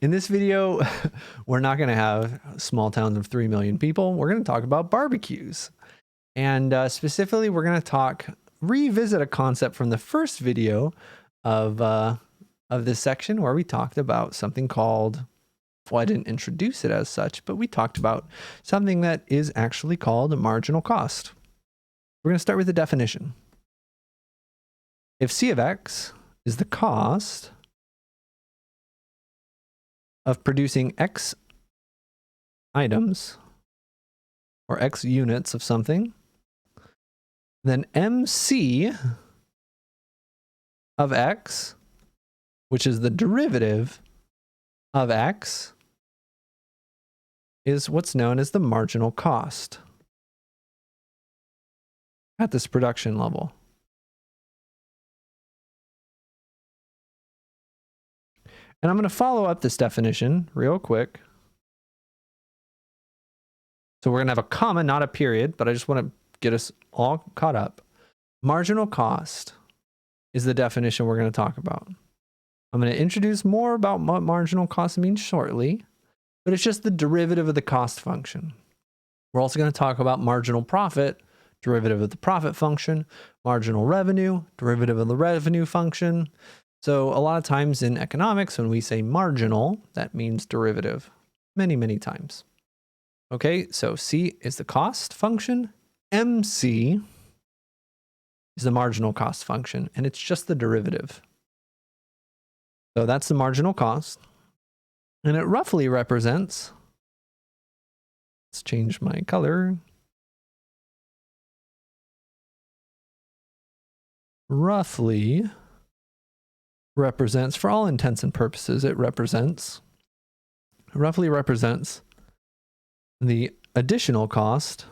In this video, we're not going to have small towns of 3 million people. We're going to talk about barbecues. And specifically, we're going to revisit a concept from the first video of this section where we talked about something called, well, I didn't introduce it as such, but we talked about something that is actually called marginal cost. We're going to start with the definition. If C of X is the cost of producing X items or X units of something, then MC of X, which is the derivative of X, is what's known as the marginal cost at this production level. And I'm going to follow up this definition real quick. So we're going to have a comma, not a period, but I just want to get us all caught up. Marginal cost is the definition we're going to talk about. I'm going to introduce more about what marginal cost means shortly, but it's just the derivative of the cost function. We're also going to talk about marginal profit, derivative of the profit function, marginal revenue, derivative of the revenue function. So a lot of times in economics, when we say marginal, that means derivative many, many times. Okay, so C is the cost function. MC is the marginal cost function, and it's just the derivative. So that's the marginal cost. And it roughly represents, let's change my color. Roughly represents, for all intents and purposes, it roughly represents the additional cost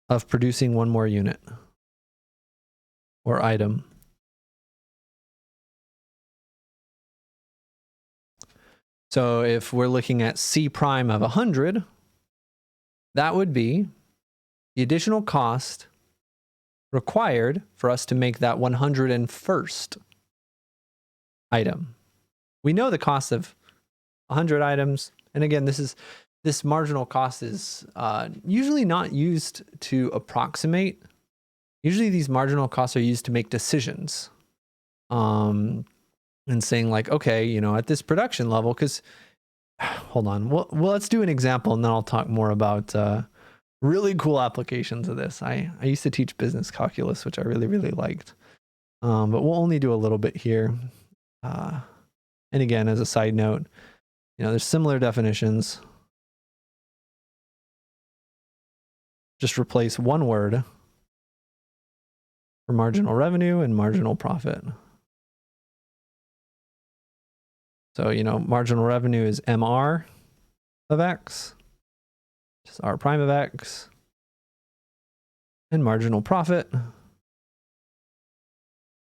of producing one more unit or item. So if we're looking at C prime of 100, that would be the additional cost required for us to make that 101st item. We know the cost of 100 items. And again, this marginal cost is usually not used to approximate. Usually these marginal costs are used to make decisions. And saying like, okay, you know, at this production level, because hold on, well, let's do an example and then I'll talk more about really cool applications of this. I used to teach business calculus, which I really, really liked. But we'll only do a little bit here. And again, as a side note, you know, there's similar definitions. Just replace one word for marginal revenue and marginal profit. So, you know, marginal revenue is MR of X, which is R prime of X, and marginal profit, I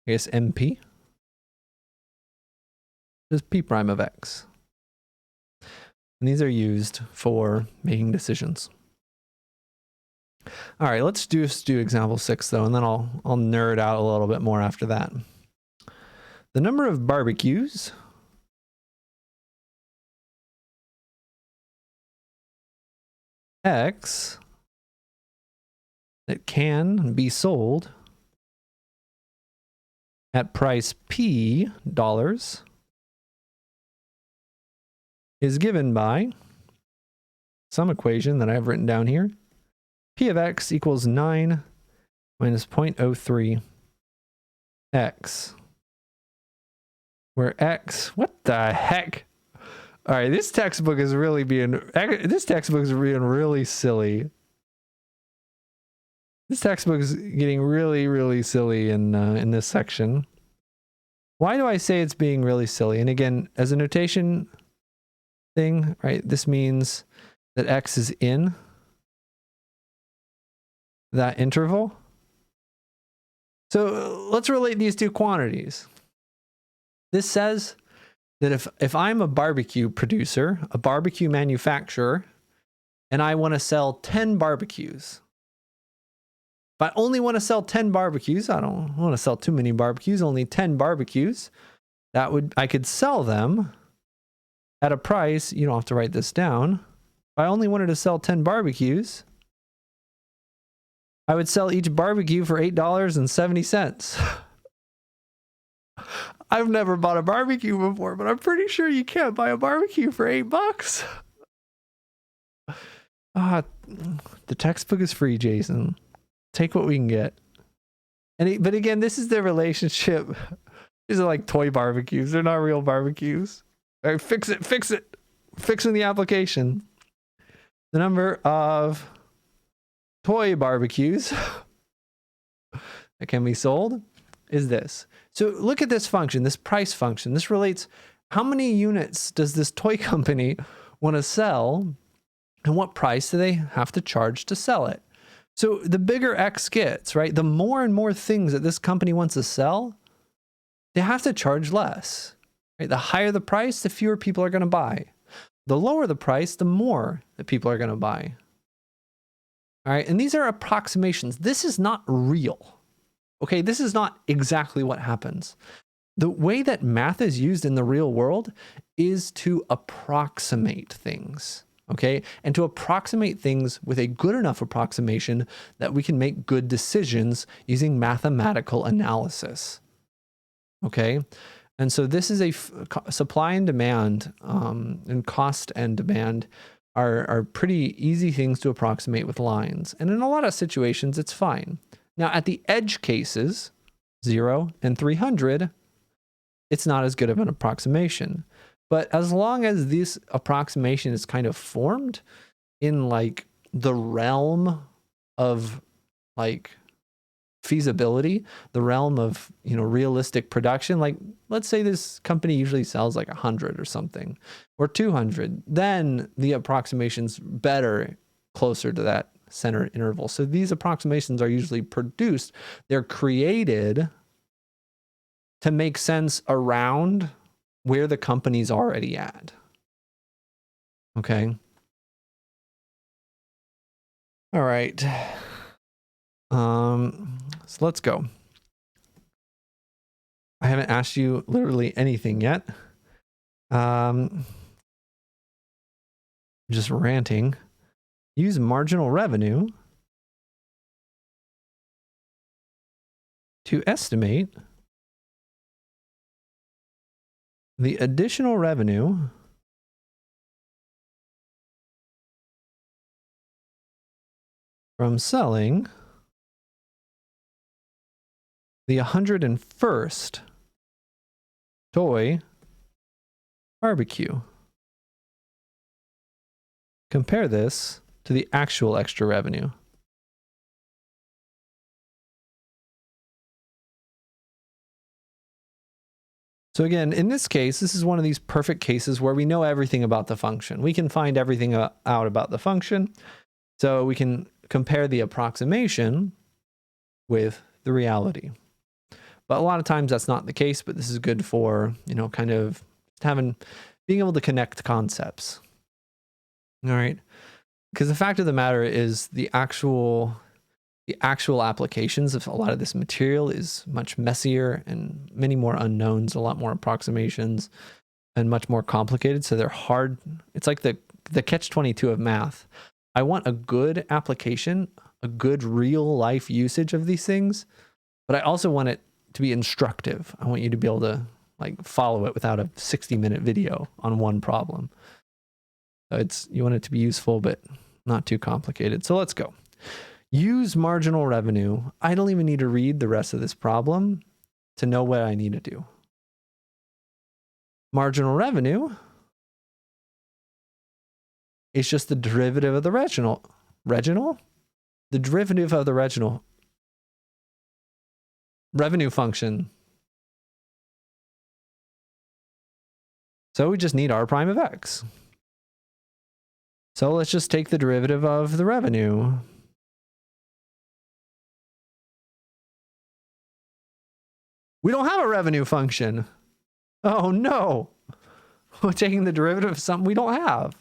guess MP, is P prime of X. And these are used for making decisions. All right, let's do example 6 though, and then I'll nerd out a little bit more after that. The number of barbecues X that can be sold at price P dollars is given by some equation that I have written down here. P of X equals 9 minus 0.03 X, where X, what the heck? All right, this textbook is being really silly. This textbook is getting really, really silly in this section. Why do I say it's being really silly? And again, as a notation thing, right, this means that X is in that interval. So let's relate these two quantities. This says that if I'm a barbecue producer, a barbecue manufacturer, and I want to sell 10 barbecues, If I only want to sell 10 barbecues, I don't want to sell too many barbecues, only 10 barbecues, I could sell them at a price, you don't have to write this down. If I only wanted to sell 10 barbecues, I would sell each barbecue for $8.70. I've never bought a barbecue before, but I'm pretty sure you can't buy a barbecue for $8. The textbook is free, Jason. Take what we can get. But again, this is the relationship. These are like toy barbecues. They're not real barbecues. All right, fix it. Fixing the application. The number of toy barbecues that can be sold is this. So look at this function, this price function. This relates how many units does this toy company want to sell and what price do they have to charge to sell it? So the bigger X gets, right? The more and more things that this company wants to sell, they have to charge less. Right? The higher the price, the fewer people are going to buy. The lower the price, the more that people are going to buy. All right, and these are approximations. This is not real. Okay, this is not exactly what happens. The way that math is used in the real world is to approximate things. Okay, and to approximate things with a good enough approximation that we can make good decisions using mathematical analysis. Okay, and so this is a supply and demand, and cost and demand are pretty easy things to approximate with lines. And in a lot of situations, it's fine. Now, at the edge cases, 0 and 300, it's not as good of an approximation. But as long as this approximation is kind of formed in like the realm of like feasibility, the realm of, realistic production, like let's say this company usually sells like 100 or something, or 200, then the approximation's better, closer to that center interval. So these approximations are usually produced. They're created to make sense around where the company's already at. Okay. All right. So let's go. I haven't asked you literally anything yet. Just ranting. Use marginal revenue to estimate the additional revenue from selling the 101st toy barbecue. Compare this to the actual extra revenue. So again, in this case, this is one of these perfect cases where we know everything about the function. We can find everything out about the function. So we can compare the approximation with the reality. But a lot of times that's not the case, but this is good for, kind of being able to connect concepts. All right. Because the fact of the matter is the actual applications of a lot of this material is much messier and many more unknowns, a lot more approximations, and much more complicated. So they're hard. It's like the catch-22 of math. I want a good application, a good real life usage of these things, but I also want it to be instructive. I want you to be able to follow it without a 60-minute video on one problem. You want it to be useful, but not too complicated. So let's go. Use marginal revenue. I don't even need to read the rest of this problem to know what I need to do. Marginal revenue is just the derivative of the reginal. The derivative of the revenue function. So we just need r prime of x. So let's just take the derivative of the revenue. We don't have a revenue function. Oh no. We're taking the derivative of something we don't have.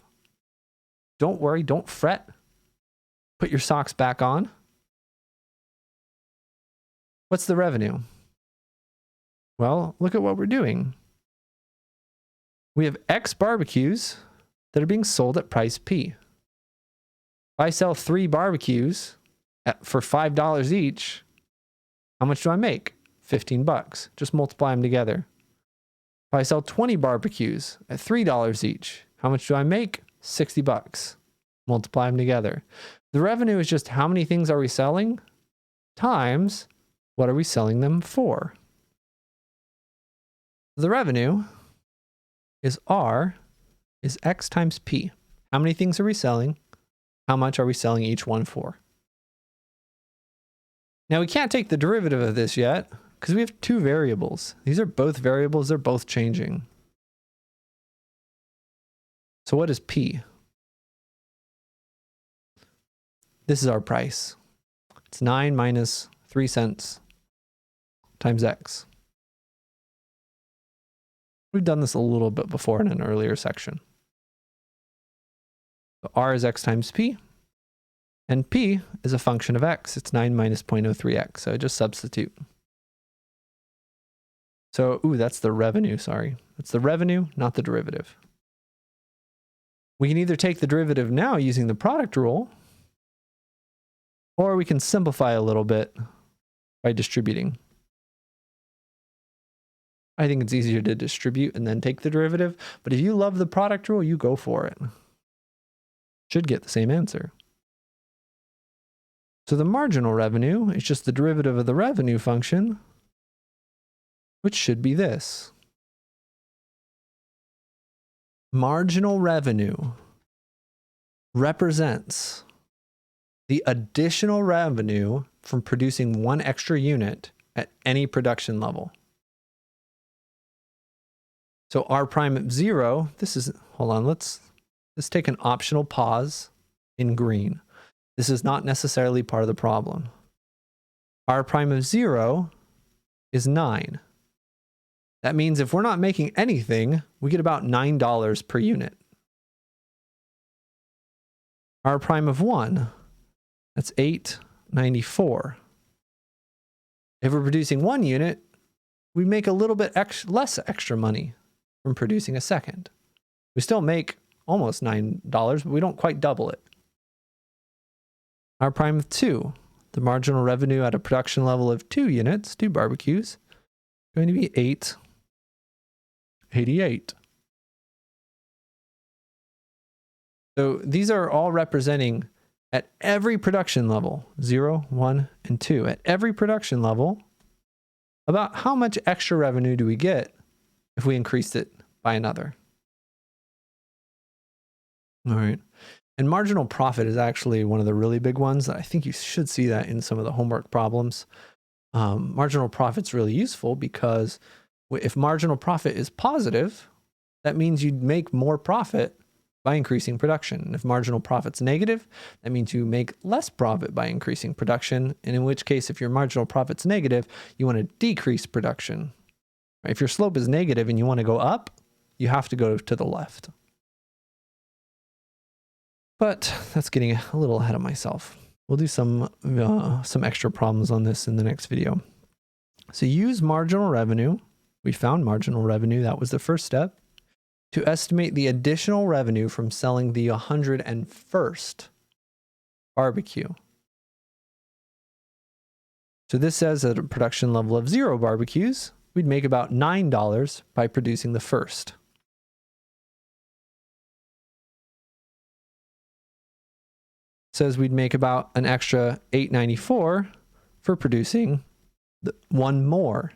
Don't worry, don't fret. Put your socks back on. What's the revenue? Well, look at what we're doing. We have X barbecues that are being sold at price P. If I sell 3 barbecues for $5 each, how much do I make? 15 bucks. Just multiply them together. If I sell 20 barbecues at $3 each, how much do I make? 60 bucks. Multiply them together. The revenue is just how many things are we selling times what are we selling them for. The revenue is R is X times P. How many things are we selling? How much are we selling each one for? Now we can't take the derivative of this yet because we have 2 variables. These are both variables. They're both changing. So what is P? This is our price. It's 9 minus 3 cents times X. We've done this a little bit before in an earlier section. So R is X times P. And P is a function of X. It's 9 minus 0.03X. So I just substitute. So, that's the revenue, sorry. It's the revenue, not the derivative. We can either take the derivative now using the product rule, or we can simplify a little bit by distributing. I think it's easier to distribute and then take the derivative, but if you love the product rule, you go for it. Should get the same answer. So the marginal revenue is just the derivative of the revenue function, which should be this. Marginal revenue represents the additional revenue from producing 1 extra unit at any production level. So R prime at 0, this is, hold on, let's take an optional pause in green. This is not necessarily part of the problem. R prime of 0 is 9. That means if we're not making anything, we get about $9 per unit. R prime of 1, that's $8.94. If we're producing 1 unit, we make a little bit less extra money from producing a second. We still make almost $9, but we don't quite double it. R prime of 2, the marginal revenue at a production level of 2 units, 2 barbecues, going to be $8.88. So these are all representing at every production level, 0, 1, and 2. At every production level, about how much extra revenue do we get if we increased it by another? All right. And marginal profit is actually one of the really big ones. I think you should see that in some of the homework problems. Marginal profit's really useful because if marginal profit is positive, that means you'd make more profit by increasing production. If marginal profit's negative, that means you make less profit by increasing production. And in which case, if your marginal profit's negative, you want to decrease production. If your slope is negative and you want to go up, you have to go to the left. But that's getting a little ahead of myself. We'll do some extra problems on this in the next video. So use marginal revenue. We found marginal revenue. That was the first step. To estimate the additional revenue from selling the 101st barbecue. So this says at a production level of 0 barbecues, we'd make about $9 by producing the first. Says we'd make about an extra $8.94 for producing one more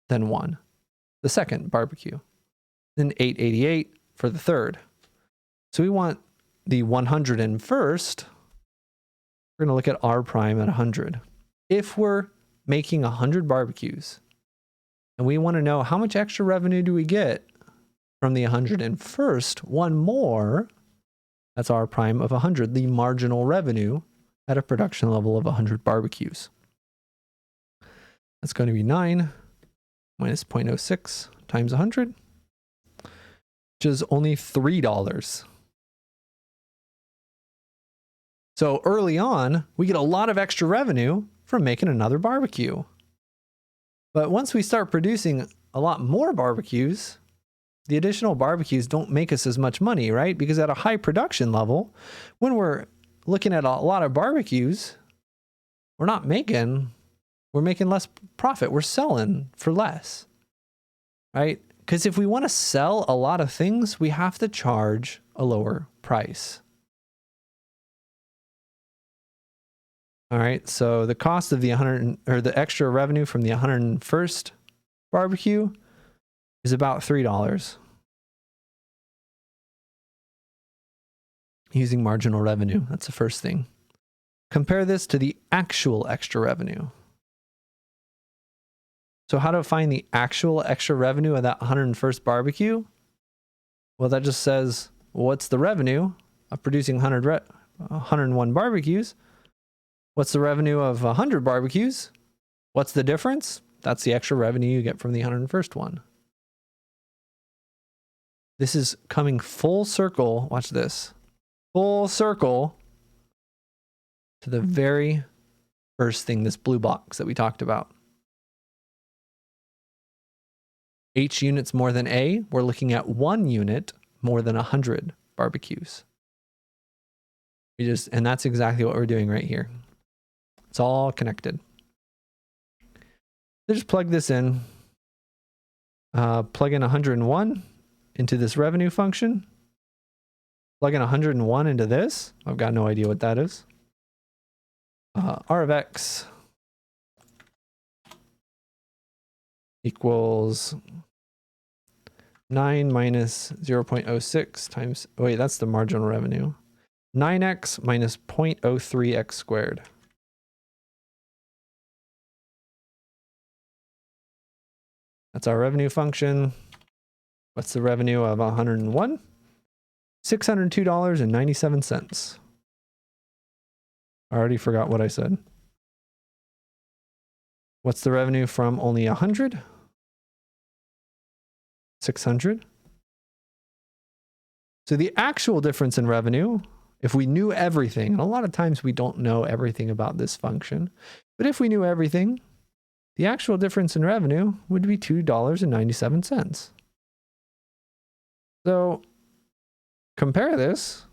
than 1, the second barbecue. Then $8.88 for the third. So we want the 101st. We're going to look at R prime at 100. If we're making 100 barbecues and we want to know how much extra revenue do we get from the 101st, one more, that's R prime of 100, the marginal revenue at a production level of 100 barbecues. That's going to be 9 minus 0.06 times 100, which is only $3. So early on, we get a lot of extra revenue from making another barbecue. But once we start producing a lot more barbecues, the additional barbecues don't make us as much money, right? Because at a high production level, when we're looking at a lot of barbecues, we're making less profit. We're selling for less, right? Because if we want to sell a lot of things, we have to charge a lower price. All right, so the cost of the the extra revenue from the 101st barbecue is about $3 using marginal revenue. That's the first thing. Compare this to the actual extra revenue. So how to find the actual extra revenue of that 101st barbecue? Well, that just says, what's the revenue of producing 101 barbecues? What's the revenue of 100 barbecues? What's the difference? That's the extra revenue you get from the 101st one. This is coming full circle. Watch this. Full circle to the very first thing, this blue box that we talked about. H units more than A. We're looking at 1 unit more than 100 barbecues. And that's exactly what we're doing right here. It's all connected. So just plug this in. Plug in 101 into this revenue function. Plug in 101 into this. I've got no idea what that is. R of X equals 9 minus 0.06 times, oh wait, that's the marginal revenue. 9x minus 0.03x squared. That's our revenue function. What's the revenue of 101? $602.97. I already forgot what I said. What's the revenue from only 100? 600. So the actual difference in revenue, if we knew everything, and a lot of times we don't know everything about this function, but if we knew everything, the actual difference in revenue would be $2.97. So compare this.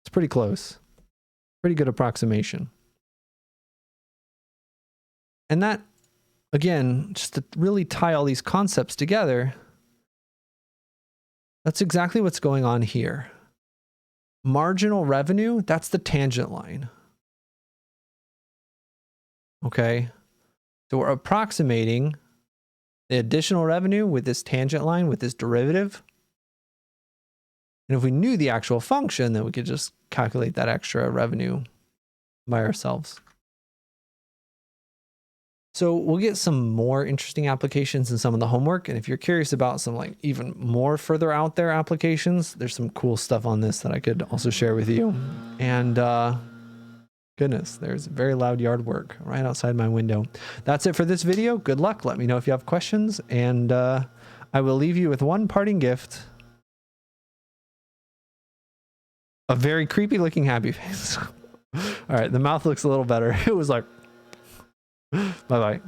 It's pretty close. Pretty good approximation. And that, again, just to really tie all these concepts together, that's exactly what's going on here. Marginal revenue, that's the tangent line. Okay? So we're approximating the additional revenue with this tangent line, with this derivative. And if we knew the actual function, then we could just calculate that extra revenue by ourselves. So we'll get some more interesting applications in some of the homework. And if you're curious about some like even more further out there applications, there's some cool stuff on this that I could also share with you. And goodness, there's very loud yard work right outside my window. That's it for this video. Good luck. Let me know if you have questions. And I will leave you with one parting gift. A very creepy looking happy face. All right, the mouth looks a little better. It was like, bye-bye.